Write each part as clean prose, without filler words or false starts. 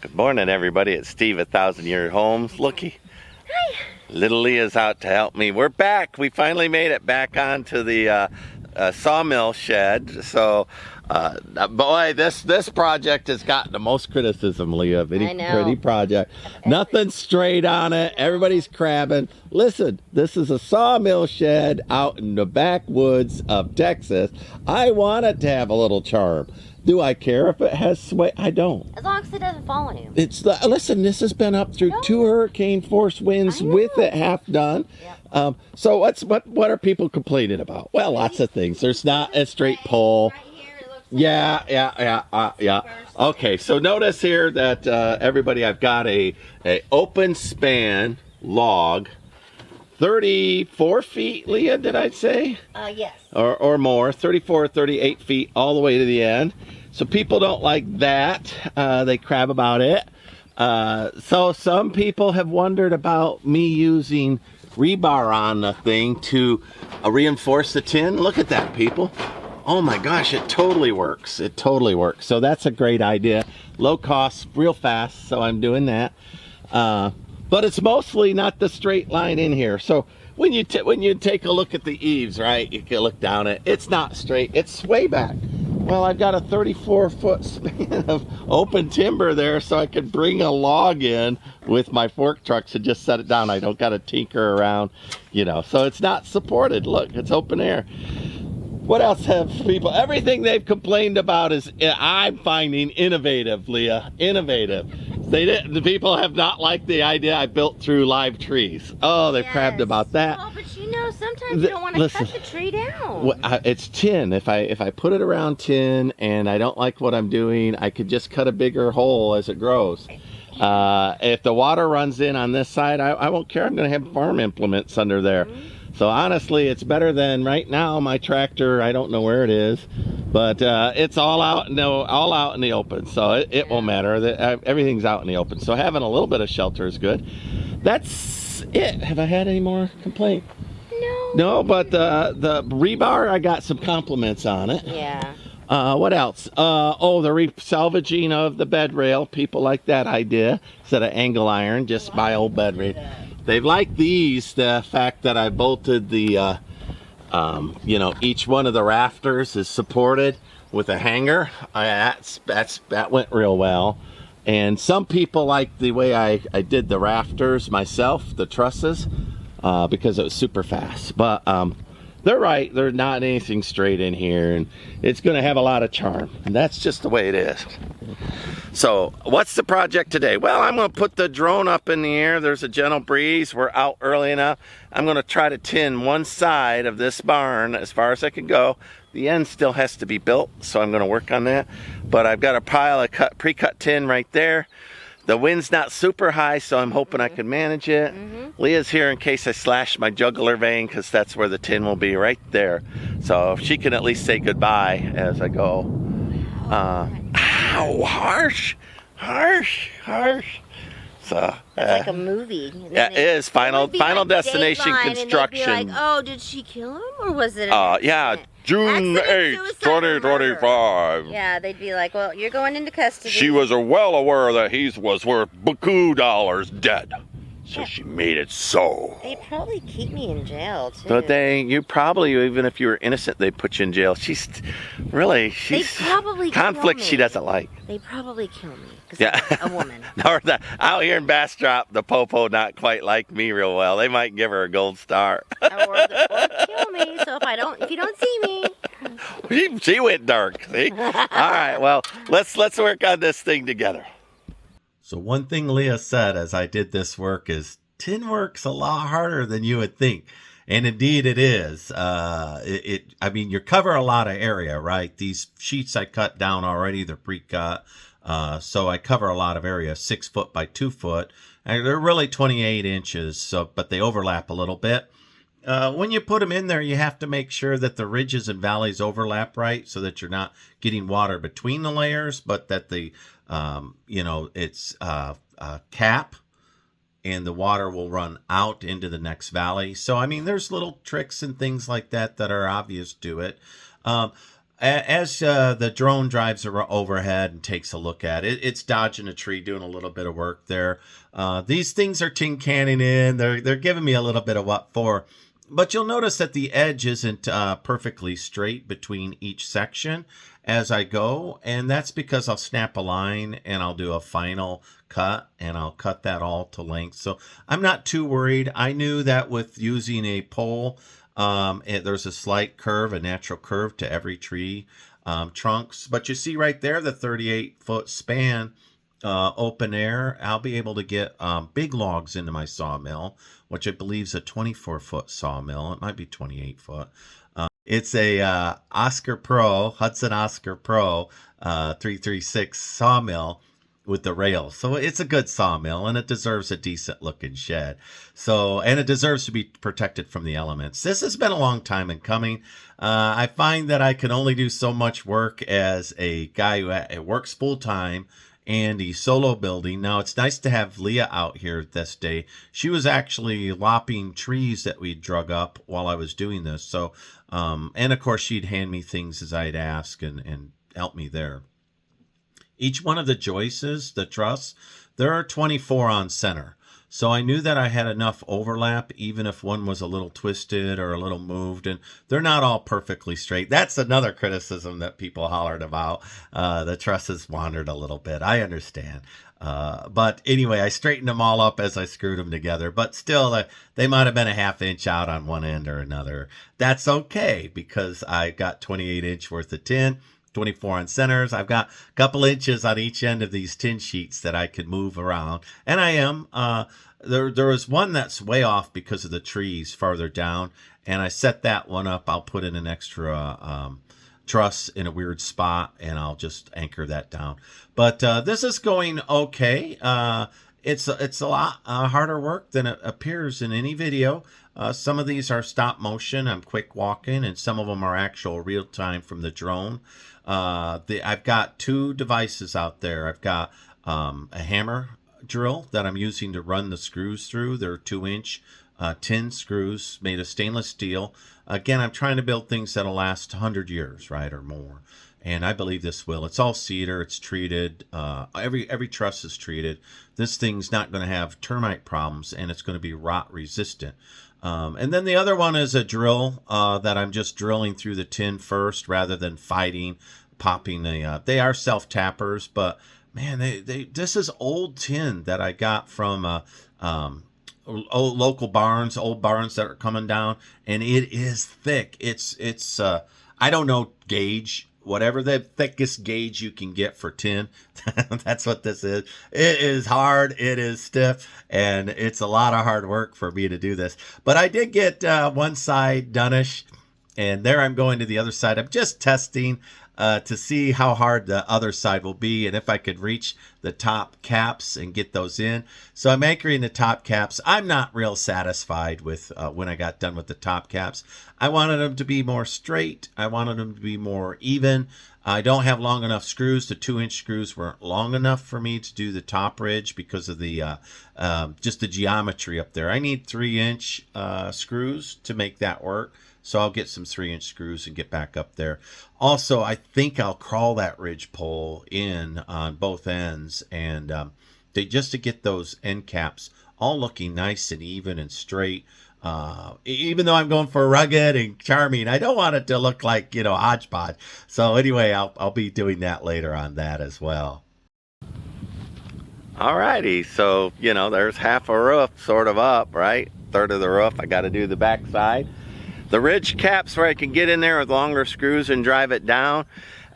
Good morning, everybody. It's Steve at 1,000-Year Homes. Looky, little Leah's out to help me. We're back. We finally made it back onto the Sawmill Shed. So, boy, this project has gotten the most criticism, Leah, of any pretty project. Nothing straight on it. Everybody's crabbing. Listen, this is a sawmill shed out in the backwoods of Texas. I want it to have a little charm. Do I care if it has sway? I don't. As long as it doesn't fall on you. Listen, this has been up through 2 hurricane force winds with it half done. Yep. So what are people complaining about? Well, lots of things. There's not a straight pole. Yeah. Okay, so notice here that everybody, I've got a open span log. 34 feet, Leah, did I say? Yes. Or more, 34 or 38 feet all the way to the end. So people don't like that. They crab about it. So some people have wondered about me using rebar on the thing to reinforce the tin. Look at that, people. Oh my gosh, it totally works. It totally works. So that's a great idea. Low cost, real fast, so I'm doing that. But it's mostly not the straight line in here. So when you take a look at the eaves, right, you can look down it. It's not straight. It's way back. Well, I've got a 34-foot span of open timber there, so I can bring a log in with my fork trucks and just set it down. I don't got to tinker around, So it's not supported. Look, it's open air. What else have people? Everything they've complained about is, I'm finding innovative, Leah. Innovative. The people have not liked the idea I built through live trees. Oh, they've crabbed about that. Oh, but sometimes you don't want to cut the tree down. Well, it's tin. If I put it around tin and I don't like what I'm doing, I could just cut a bigger hole as it grows. If the water runs in on this side, I won't care. I'm going to have farm implements under there. So honestly, it's better than right now. My tractor, I don't know where it is, but it's all out in the open. So it won't matter. Everything's out in the open. So having a little bit of shelter is good. That's it. Have I had any more complaints? No, but the rebar, I got some compliments on it. Yeah. What else? The salvaging of the bed rail. People like that idea. Instead of angle iron, just buy old bed rail. They've liked these, the fact that I bolted the, each one of the rafters is supported with a hanger. That went real well. And some people like the way I did the rafters myself, the trusses, because it was super fast. But they're right. There's not anything straight in here, and it's going to have a lot of charm. And that's just the way it is. So what's the project today? Well, I'm going to put the drone up in the air. There's a gentle breeze. We're out early enough. I'm going to try to tin one side of this barn as far as I can go. The end still has to be built, so I'm going to work on that. But I've got a pile of pre-cut tin right there. The wind's not super high, so I'm hoping I can manage it. Leah's here in case I slash my jugular vein, because that's where the tin will be, right there. So she can at least say goodbye as I go. Ow, harsh. So that's like a movie. Yeah, it is. Final Destination Dateline, construction. And they'd be like, oh, did she kill him, or was it? Yeah, June 8th, 2025. Yeah, they'd be like, well, you're going into custody. She was well aware that he was worth buku dollars dead. So she made it so. They'd probably keep me in jail, too. But you probably, even if you were innocent, they'd put you in jail. She's probably conflict kill me. she doesn't like. They'd probably kill me, because Yeah. I'm a woman. Or out here in Bastrop, the popo not quite like me real well. They might give her a gold star. or kill me, so if you don't see me. She went dark, see? All right, well, let's work on this thing together. So one thing Leah said as I did this work is, tin work's a lot harder than you would think. And indeed it is. You cover a lot of area, right? These sheets I cut down already, they're pre-cut. So I cover a lot of area, 6 foot by 2 foot. And they're really 28 inches, but they overlap a little bit. When you put them in there, you have to make sure that the ridges and valleys overlap right, so that you're not getting water between the layers, but that the it's cap and the water will run out into the next valley. So there's little tricks and things like that that are obvious to it. as the drone drives overhead and takes a look at it, it's dodging a tree, doing a little bit of work there. These things are tin canning in. They're giving me a little bit of what for. But you'll notice that the edge isn't perfectly straight between each section as I go. And that's because I'll snap a line and I'll do a final cut and I'll cut that all to length. So I'm not too worried. I knew that with using a pole, there's a slight curve, a natural curve to every tree trunks. But you see right there, the 38-foot span, open air. I'll be able to get big logs into my sawmill, which I believe is a 24-foot sawmill. It might be 28-foot. It's a Oscar Pro, Hudson Oscar Pro 336 sawmill with the rails. So it's a good sawmill and it deserves a decent looking shed. So, and it deserves to be protected from the elements. This has been a long time in coming. I find that I can only do so much work as a guy who works full time and he's solo building. Now it's nice to have Leah out here this day. She was actually lopping trees that we drug up while I was doing this. So, and of course she'd hand me things as I'd ask and help me there. Each one of the joists, the truss, there are 24 on center. So I knew that I had enough overlap, even if one was a little twisted or a little moved, and they're not all perfectly straight. That's another criticism that people hollered about. The trusses wandered a little bit. I understand. But anyway, I straightened them all up as I screwed them together, but still they might have been a ½ inch out on one end or another. That's okay because I got 28-inch worth of tin. 24 on centers. I've got a couple inches on each end of these tin sheets that I could move around. And I am. There was one that's way off because of the trees farther down. And I set that one up. I'll put in an extra truss in a weird spot and I'll just anchor that down. But this is going okay. It's a lot harder work than it appears in any video. Some of these are stop motion. I'm quick walking, and some of them are actual real time from the drone. I've got two devices out there. I've got a hammer drill that I'm using to run the screws through. They're 2-inch tin screws made of stainless steel. Again, I'm trying to build things that'll last 100 years, right, or more. And I believe this will. It's all cedar. It's treated. Every truss is treated. This thing's not going to have termite problems, and it's going to be rot resistant. And then the other one is a drill that I'm just drilling through the tin first rather than popping the. They are self-tappers, but man, this is old tin that I got from old local barns, old barns that are coming down, and it is thick. It's I don't know gauge. Whatever the thickest gauge you can get for tin, that's what this is. It is hard, it is stiff, and it's a lot of hard work for me to do this. But I did get one side done-ish, and there I'm going to the other side. I'm just testing to see how hard the other side will be and if I could reach the top caps and get those in. So I'm anchoring the top caps. I'm not real satisfied with when I got done with the top caps. I wanted them to be more straight. I wanted them to be more even. I don't have long enough screws. The 2-inch screws weren't long enough for me to do the top ridge because of the just the geometry up there. I need 3-inch screws to make that work. So I'll get some 3-inch screws and get back up there. Also, I think I'll crawl that ridge pole in on both ends and just to get those end caps all looking nice and even and straight. Even though I'm going for rugged and charming, I don't want it to look like, hodgepodge. So anyway, I'll be doing that later on that as well. Alrighty, so, there's half a roof sort of up, right? Third of the roof. I got to do the back side. The ridge caps where I can get in there with longer screws and drive it down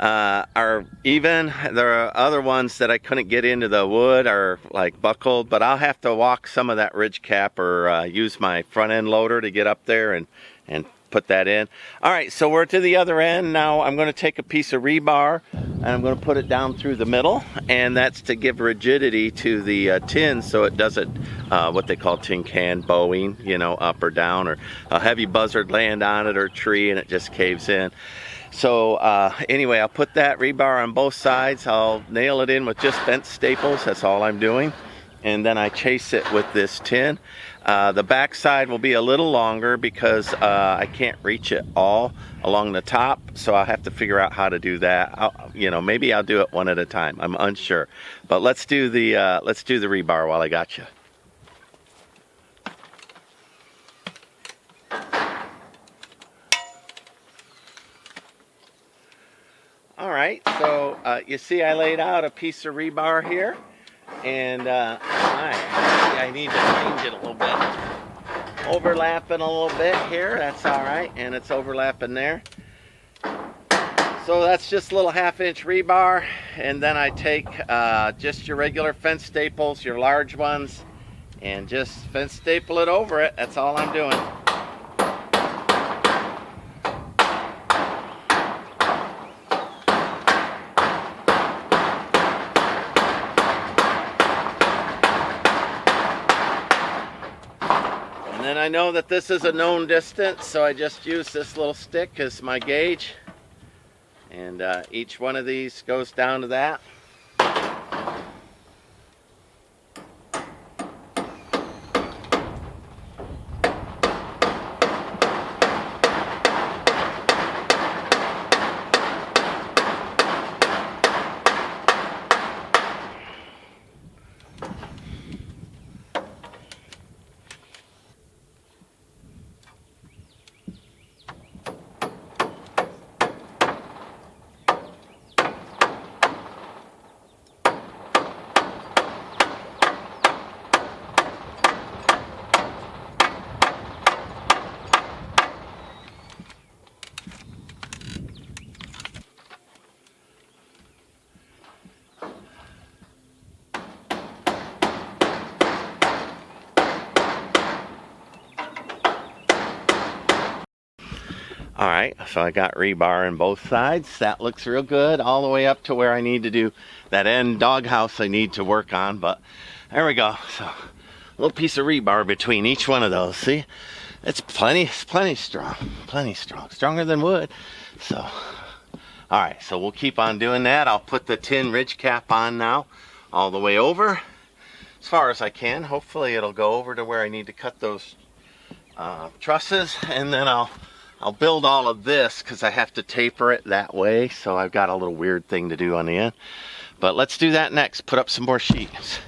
are even. There are other ones that I couldn't get into the wood are like buckled, but I'll have to walk some of that ridge cap or use my front end loader to get up there and put that in. All right, so we're to the other end. Now I'm going to take a piece of rebar and I'm going to put it down through the middle, and that's to give rigidity to the tin so it doesn't what they call tin can bowing, up or down, or a heavy buzzard land on it or tree and it just caves in. So anyway, I'll put that rebar on both sides. I'll nail it in with just bent staples. That's all I'm doing. and then I chase it with this tin. The back side will be a little longer because I can't reach it all along the top, so I'll have to figure out how to do that. Maybe I'll do it one at a time. I'm unsure, but let's do the rebar while I got you. All right, so you see I laid out a piece of rebar here, and I need to change it a little bit. Overlapping a little bit here, that's all right, and it's overlapping there. So that's just a little 1/2-inch rebar, and then I take just your regular fence staples, your large ones, and just fence staple it over it. That's all I'm doing. And then I know that this is a known distance, so I just use this little stick as my gauge. And each one of these goes down to that. All right, so I got rebar on both sides. That looks real good, all the way up to where I need to do that end doghouse I need to work on, but there we go. So a little piece of rebar between each one of those. See, it's plenty strong, stronger than wood. So, all right, so we'll keep on doing that. I'll put the tin ridge cap on now, all the way over, as far as I can. Hopefully it'll go over to where I need to cut those trusses, and then I'll build all of this because I have to taper it that way, so I've got a little weird thing to do on the end. But let's do that next, put up some more sheets.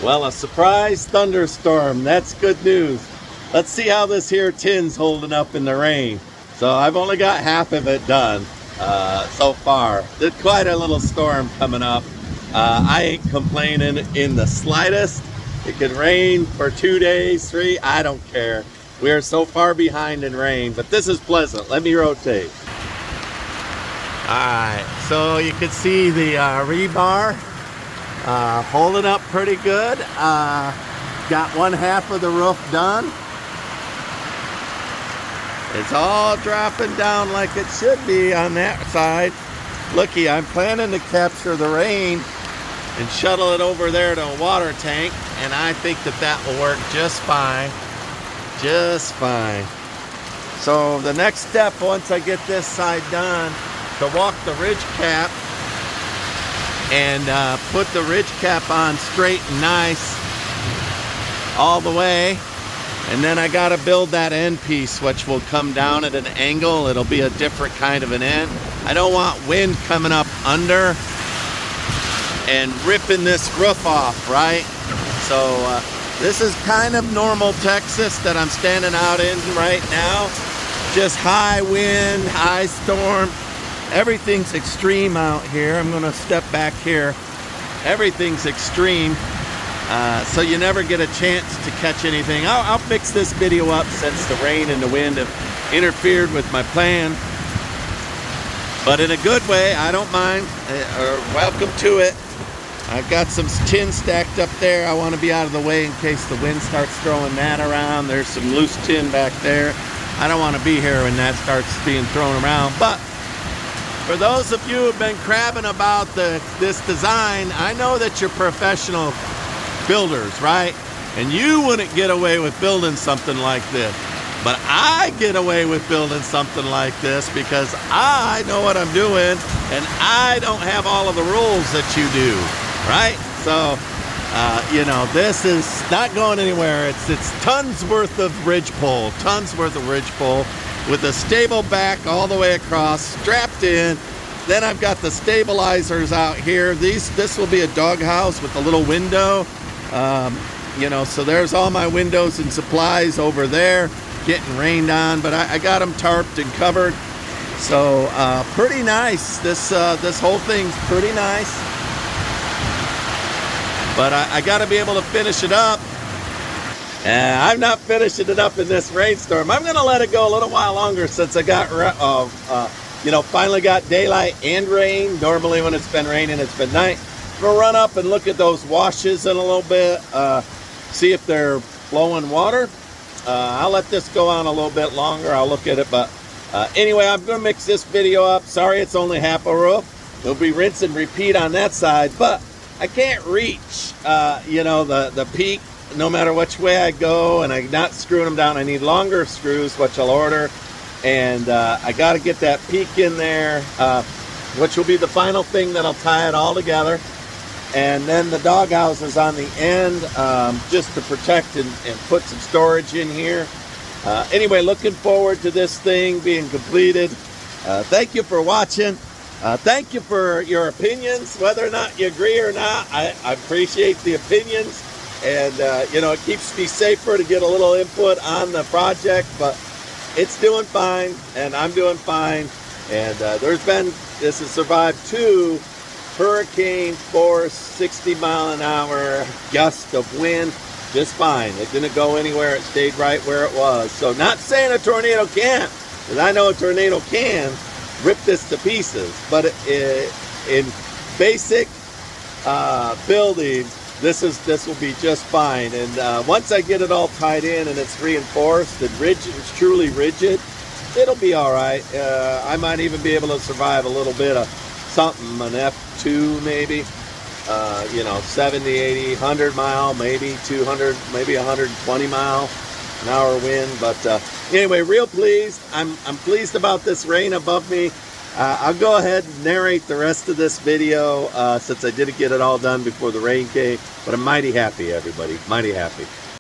Well, a surprise thunderstorm. That's good news. Let's see how this here tin's holding up in the rain. So I've only got half of it done so far. There's quite a little storm coming up. I ain't complaining in the slightest. It could rain for 2 days, 3, I don't care. We are so far behind in rain, but this is pleasant. Let me rotate. Alright, so you can see the rebar holding up pretty good. Got one half of the roof done. It's all dropping down like it should be on that side. Looky, I'm planning to capture the rain and shuttle it over there to a water tank, and I think that that will work just fine. Just fine. So the next step, once I get this side done, to walk the ridge cap and put the ridge cap on straight and nice all the way. And then I got to build that end piece, which will come down at an angle. It'll be a different kind of an end. I don't want wind coming up under and ripping this roof off, right? So this is kind of normal Texas that I'm standing out in right now. Just high wind, high storm. Everything's extreme out here. I'm gonna step back here. Everything's extreme. So you never get a chance to catch anything. I'll fix this video up since the rain and the wind have interfered with my plan. But in a good way, I don't mind. Welcome to it. I've got some tin stacked up there. I want to be out of the way in case the wind starts throwing that around. There's some loose tin back there. I don't want to be here when that starts being thrown around. But for those of you who've been crabbing about this design, I know that you're professional builders, right? And you wouldn't get away with building something like this. But I get away with building something like this because I know what I'm doing and I don't have all of the rules that you do, right? So, you know, this is not going anywhere. It's tons worth of ridge pole, with a stable back all the way across, strapped in. Then I've got the stabilizers out here. This will be a doghouse with a little window. You know, so there's all my windows and supplies over there, getting rained on, but I got them tarped and covered. So pretty nice. This whole thing's pretty nice. But I got to be able to finish it up. I'm not finishing it up in this rainstorm. I'm going to let it go a little while longer since I got, you know, finally got daylight and rain. Normally when it's been raining, it's been night. I'm going to run up and look at those washes in a little bit, see if they're flowing water. I'll let this go on a little bit longer. I'll look at it. But anyway, I'm going to mix this video up. Sorry, it's only half a roof. It'll be rinse and repeat on that side. But I can't reach, you know, the peak no matter which way I go. And I'm not screwing them down. I need longer screws, which I'll order. And I got to get that peak in there, which will be the final thing that'll tie it all together. And then the doghouse is on the end, just to protect and put some storage in here. Anyway, looking forward to this thing being completed. Thank you for watching. Thank you for your opinions, whether or not you agree or not. I appreciate the opinions. And, you know, it keeps me safer to get a little input on the project. But it's doing fine, and I'm doing fine. And this has survived 2 hurricane force 60-mile-an-hour gust of wind just fine. It didn't go anywhere. It stayed right where it was. So not saying a tornado can't, because I know a tornado can rip this to pieces, but in basic building, this will be just fine. And once I get it all tied in and it's reinforced and it's truly rigid, it'll be all right. I might even be able to survive a little bit of something, an F2 maybe, you know, 70, 80, 100 mile, maybe 200, maybe 120 mile an hour wind. But anyway, real pleased. I'm pleased about this rain above me. I'll go ahead and narrate the rest of this video since I didn't get it all done before the rain came, but I'm mighty happy, everybody, mighty happy.